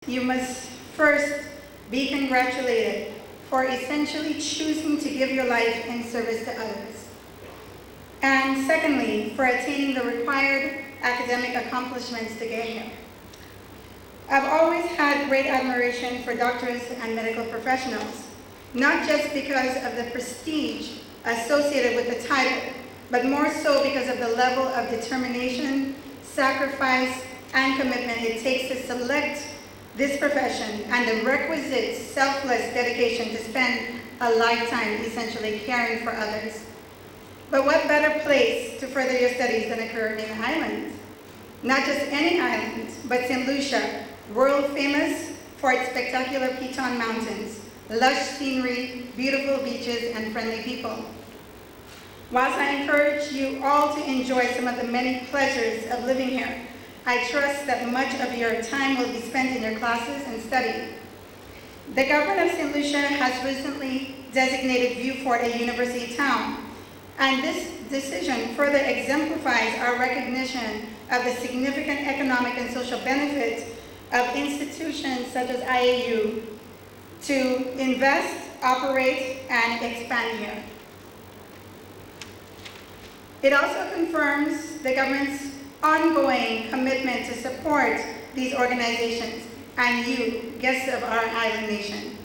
You must first be congratulated for essentially choosing to give your life in service to others. And secondly, for attaining the required academic accomplishments to get here. I've always had great admiration for doctors and medical professionals, not just because of the prestige associated with the title, but more so because of the level of determination, sacrifice, and commitment it takes to select this profession and the requisite selfless dedication to spend a lifetime essentially caring for others. But what better place to further your studies than a Caribbean island? Not just any island, but St.Lucia, world famous for its spectacular Piton Mountains, lush scenery, beautiful beaches, and friendly people. Whilst I encourage you all to enjoy some of the many pleasures of living here, I trust that much of your time will be spent in your classes and study. The government of St. Lucia has recently designated Vieux-Fort a university town, and this decision further exemplifies our recognition of the significant economic and social benefits of institutions such as IAU to invest, operate, and expand here. It also confirms the government's ongoing commitment to support these organizations and you, guests of our island nation.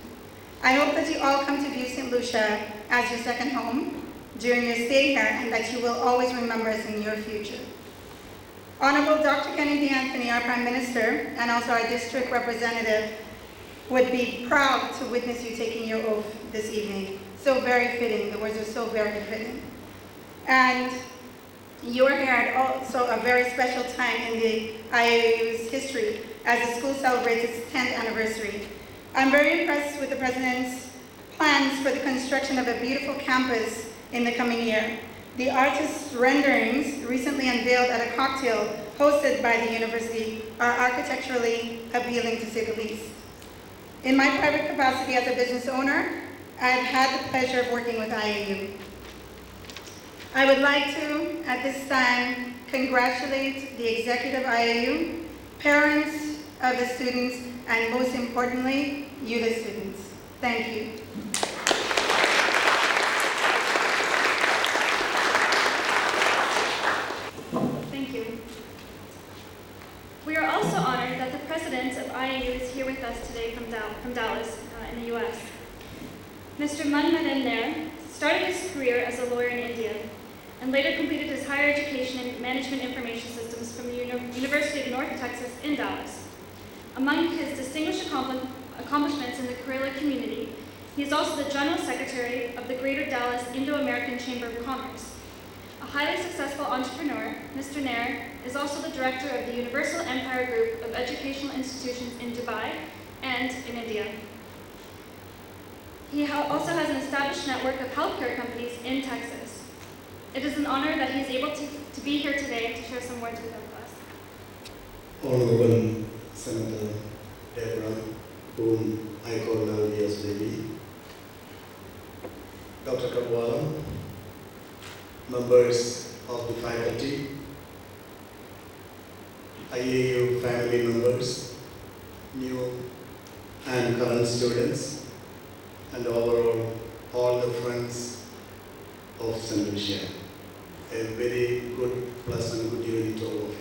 I hope that you all come to view St. Lucia as your second home during your stay here and that you will always remember us in your future. Honorable Dr. Kennedy Anthony, our Prime Minister, and also our district representative, would be proud to witness you taking your oath this evening. So very fitting, the words are so very fitting. And you are here at also a very special time in the IAU's history as the school celebrates its 10th anniversary. I'm very impressed with the President's plans for the construction of a beautiful campus in the coming year. The artist's renderings, recently unveiled at a cocktail hosted by the university, are architecturally appealing to say the least. In my private capacity as a business owner, I've had the pleasure of working with IAU. I would like to, at this time, congratulate the executive IAU, parents of the students, and most importantly, you the students. Thank you. Thank you. We are also honored that the president of IAU is here with us today from Dallas, in the U.S. Mr. Manmaran Nair started his career as a lawyer in India and later completed his higher education in management information systems from the University of North Texas in Dallas. Among his distinguished accomplishments in the Kerala community, he is also the General Secretary of the Greater Dallas Indo-American Chamber of Commerce. A highly successful entrepreneur, Mr. Nair is also the director of the Universal Empire Group of educational institutions in Dubai and in India. He also has an established network of healthcare companies in Texas. It is an honor that he is able to be here today to share some words with our class. Honorable Senator Debra, whom I call now as baby, Dr. Kadwala, members of the faculty, IAU family members, new and current students, and overall all the friends of St. Lucia. A very good, pleasant, good evening to all of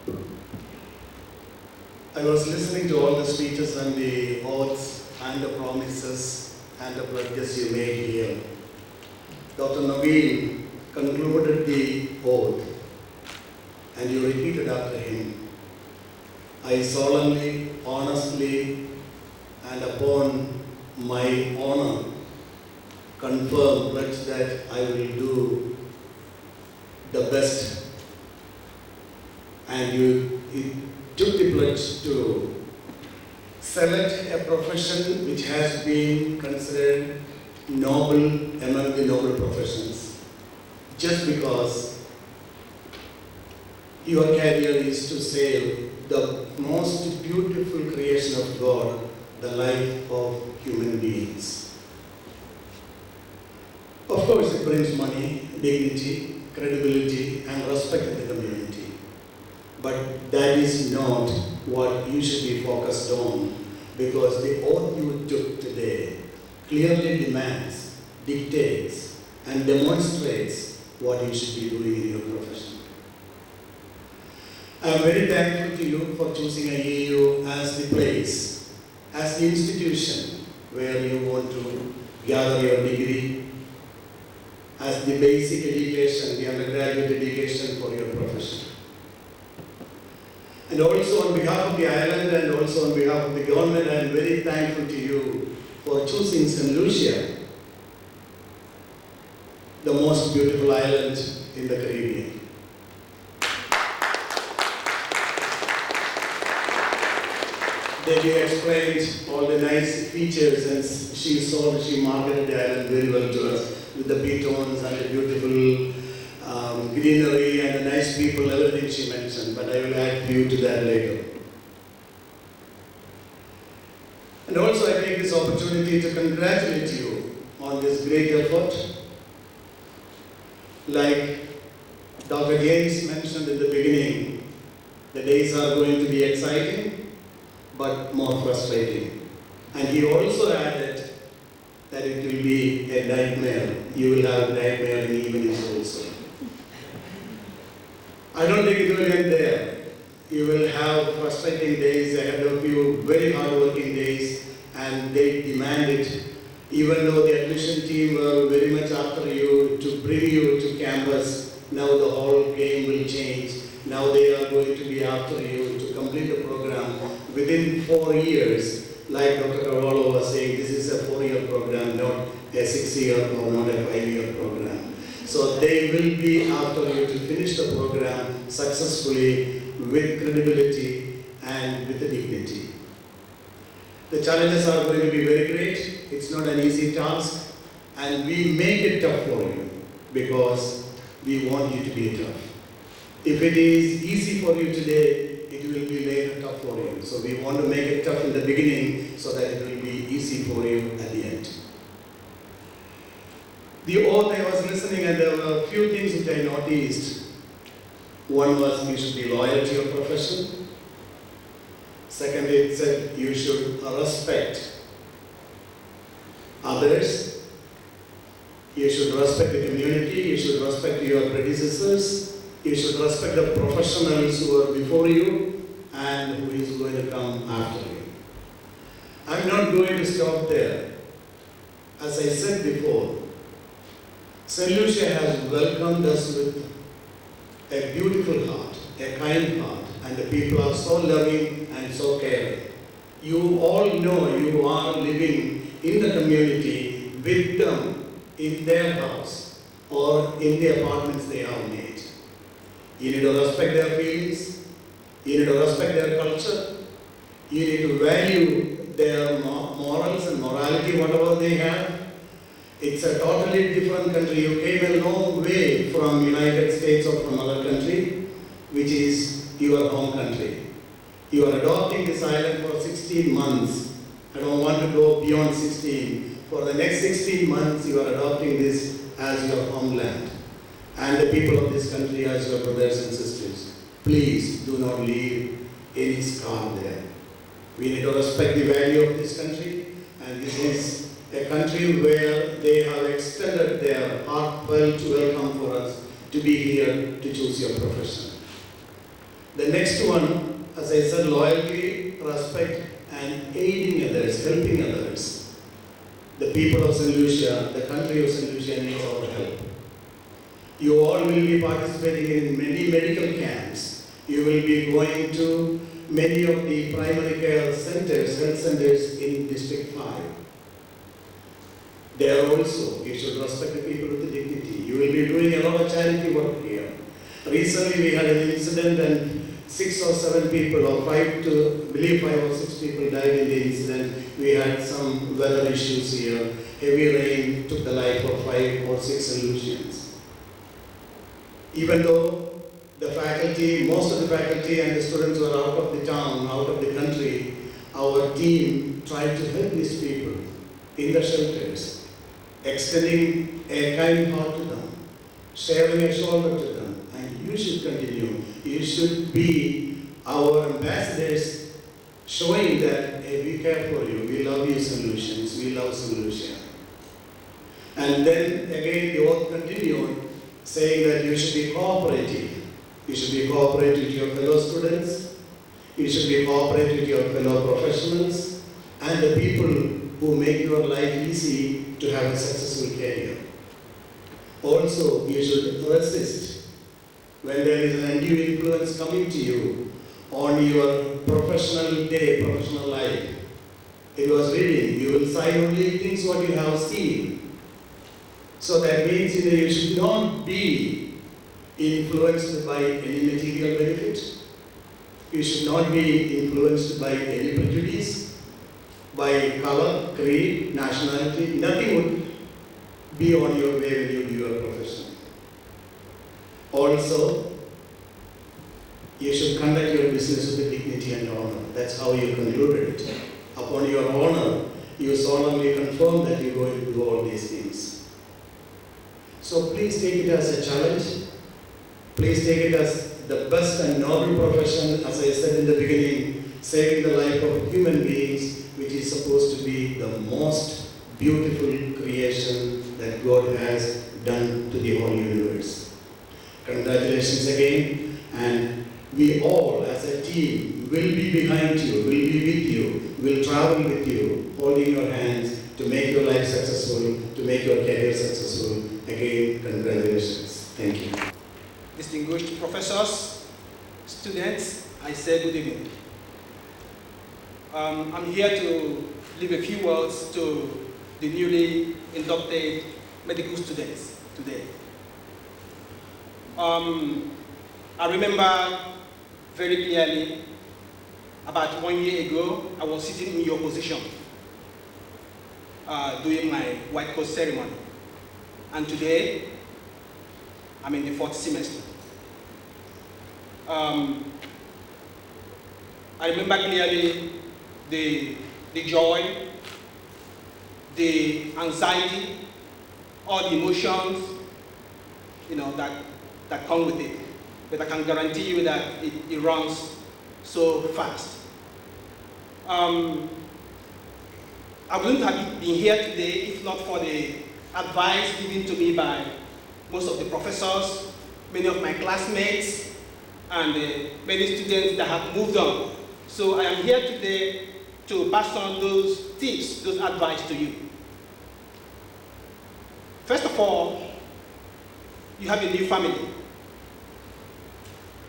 you. I was listening to all the speeches and the oaths and the promises and the pledges you made here. Dr. Naveen concluded the oath and you repeated after him. I solemnly, honestly, and upon my honor confirm, pledge that I will do the best. And you took the pledge to select a profession which has been considered noble among the noble professions, just because your career is to save the most beautiful creation of God, the life of human beings. Of course, it brings money, dignity, credibility, and respect in the community. But that is not what you should be focused on, because the oath you took today clearly demands, dictates, and demonstrates what you should be doing in your profession. I am very thankful to you for choosing IAU as the place, as the institution where you want to gather your degree, as the basic education, the undergraduate education for your profession. And also on behalf of the island and also on behalf of the government, I am very thankful to you for choosing St.Lucia, the most beautiful island in the Caribbean. Debbie explained all the nice features, and she marketed the island very well to us with the pitons and the beautiful greenery and the nice people, everything she mentioned, but I will add few to that later. And also I take this opportunity to congratulate you on this great effort. Like Dr. James mentioned in the beginning, the days are going to be exciting, but more frustrating. And he also added that it will be a nightmare. You will have nightmare in the evenings also. I don't think it will end there. You will have frustrating days ahead of you, very hard-working days, and they demand it. Even though the admission team were very much after you to bring you to campus, now the whole game will change. Now they are going to be after you to complete the program within 4 years. Like Dr. Carvalho was saying, this is a 4-year program, not a 6-year or not a 5-year program. So they will be after you to finish the program successfully with credibility and with dignity. The challenges are going to be very great. It's not an easy task, and we make it tough for you because we want you to be tough. If it is easy for you today, it will be later tough for you. So we want to make it tough in the beginning so that it will be easy for you at the end. The oath, I was listening and there were a few things which I noticed. One was you should be loyal to your profession. Second, it said you should respect others. You should respect the community. You should respect your predecessors. You should respect the professionals who are before you and who is going to come after you. I'm not going to stop there. As I said before, St.Lucia has welcomed us with a beautiful heart, a kind heart, and the people are so loving and so caring. You all know you are living in the community with them in their house or in the apartments they have made. You need to respect their feelings, you need to respect their culture, you need to value their morals and morality, whatever they have. It's a totally different country. You came a long way from United States or from other country, which is your home country. You are adopting this island for 16 months. I don't want to go beyond 16. For the next 16 months, you are adopting this as your homeland. And the people of this country as your brothers and sisters. Please do not leave any scar there. We need to respect the value of this country, and this is a country where they have extended their heartfelt welcome for us to be here to choose your profession. The next one, as I said, loyalty, respect, and aiding others, helping others. The people of St.Lucia, the country of St.Lucia needs our help. You all will be participating in many medical camps. You will be going to many of the primary care centers, health centers in District 5. There also, you should respect the people with dignity. You will be doing a lot of charity work here. Recently we had an incident and 6 or 7 people, or 5 or 6 people died in the incident. We had some weather issues here. Heavy rain took the life of 5 or 6 St.Lucians. Even though the faculty, most of the faculty and the students were out of the town, out of the country, our team tried to help these people in the shelters, extending a kind heart to them, sharing a shoulder to them, and you should continue. You should be our ambassadors showing that, hey, we care for you, we love you solutions, we love St.Lucia. And then again the oath continued, saying that you should be cooperative. You should be cooperative with your fellow students, you should be cooperative with your fellow professionals, and the people who make your life easy to have a successful career. Also, you should resist when there is an undue influence coming to you on your professional day, professional life. It was reading, you will sign only things what you have seen. So that means you should not be influenced by any material benefit. You should not be influenced by any prejudice, by color, creed, nationality. Nothing would be on your way when you do your profession. Also, you should conduct your business with dignity and honor. That's how you concluded it. Upon your honor, you solemnly confirm that you're going to do all these things. So please take it as a challenge. Please take it as the best and noble profession, as I said in the beginning, saving the life of human beings, which is supposed to be the most beautiful creation that God has done to the whole universe. Congratulations again, and we all as a team will be behind you, will be with you, will travel with you, holding your hands to make your life successful, to make your career successful. Again, congratulations. Thank you. Distinguished professors, students, I say good evening. I'm here to leave a few words to the newly inducted medical students today. I remember very clearly about 1 year ago, I was sitting in your position doing my white coat ceremony. And today, I'm in the 4th semester. I remember clearly the joy, the anxiety, all the emotions, that come with it. But I can guarantee you that it runs so fast. I wouldn't have been here today if not for the advice given to me by most of the professors, many of my classmates, and many students that have moved on. So I am here today to pass on those tips, those advice to you. First of all, you have a new family.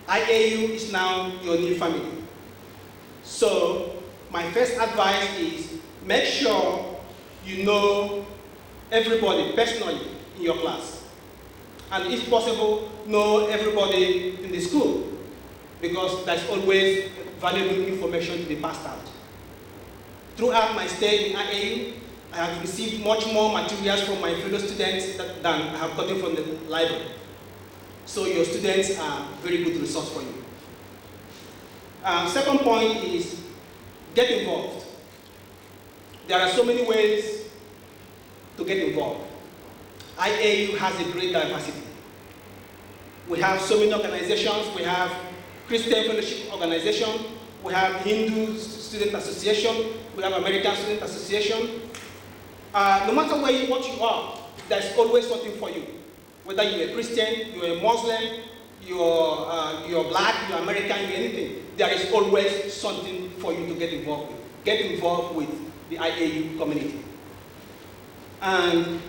IAU is now your new family. So my first advice is make sure you know everybody personally in your class. And if possible, know everybody in the school, because there's always valuable information to be passed out. Throughout my stay in IAU, I have received much more materials from my fellow students than I have gotten from the library. So your students are a very good resource for you. Second point is get involved. There are so many ways to get involved. IAU has a great diversity. We have so many organizations. We have Christian Fellowship Organization. We have Hindu Student Association. We have American Student Association. No matter what you are, there's always something for you. Whether you're a Christian, you're a Muslim, you're black, you're American, you're anything, there is always something for you to get involved with. Get involved with the IAU community. And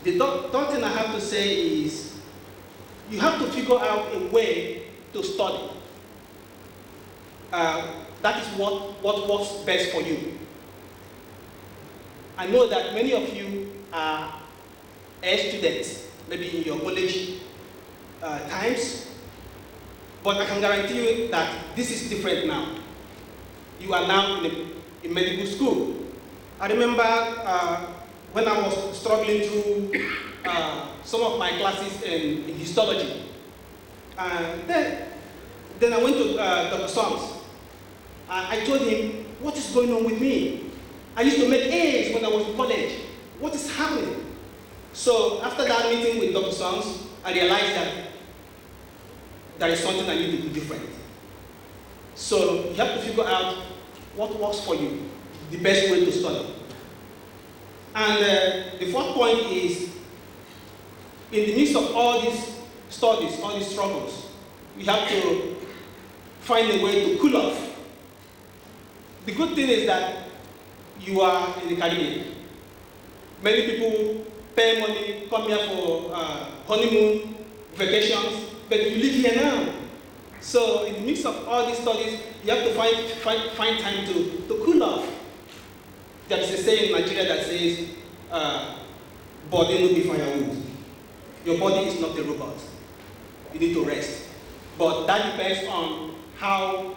the third thing I have to say is, you have to figure out a way to study. That is what works best for you. I know that many of you are air students, maybe in your college times, but I can guarantee you that this is different now. You are now in medical school. I remember when I was struggling through some of my classes in histology. Then I went to Dr. Sons. I told him, what is going on with me? I used to make A's when I was in college. What is happening? So after that meeting with Dr. Sons, I realized that there is something I need to do different. So you have to figure out what works for you, the best way to study. And the fourth point is, in the midst of all these studies, all these struggles, we have to find a way to cool off. The good thing is that you are in the Caribbean. Many people pay money, come here for honeymoon, vacations, but you live here now. So in the midst of all these studies, you have to find time to cool off. There is a saying in Nigeria that says, body no be firewood. Your body is not a robot. You need to rest. But that depends on how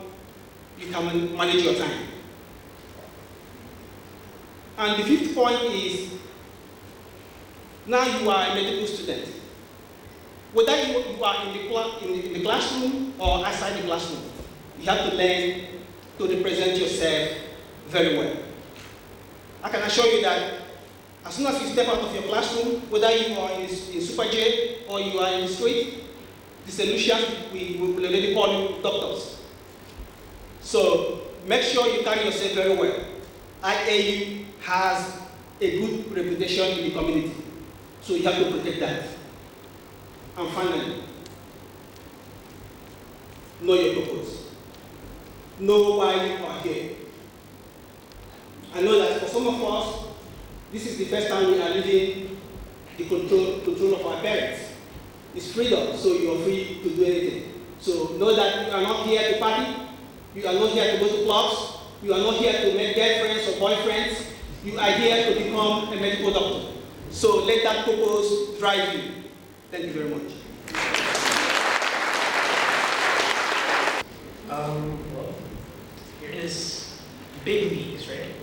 you can manage your time. And the fifth point is, now you are a medical student. Whether you are in the classroom or outside the classroom, you have to learn to represent yourself very well. I can assure you that as soon as you step out of your classroom, whether you are in Super J or you are in the street, the St.Lucia, we will already call you doctors. So make sure you carry yourself very well. IAU has a good reputation in the community, so you have to protect that. And finally, know your purpose. Know why you are here. I know that for some of us, this is the first time we are leaving the control of our parents. It's freedom, so you are free to do anything. So know that you are not here to party, you are not here to go to clubs, you are not here to make girlfriends or boyfriends, you are here to become a medical doctor. So let that purpose drive you. Thank you very much. Well, here it is, big leagues, right?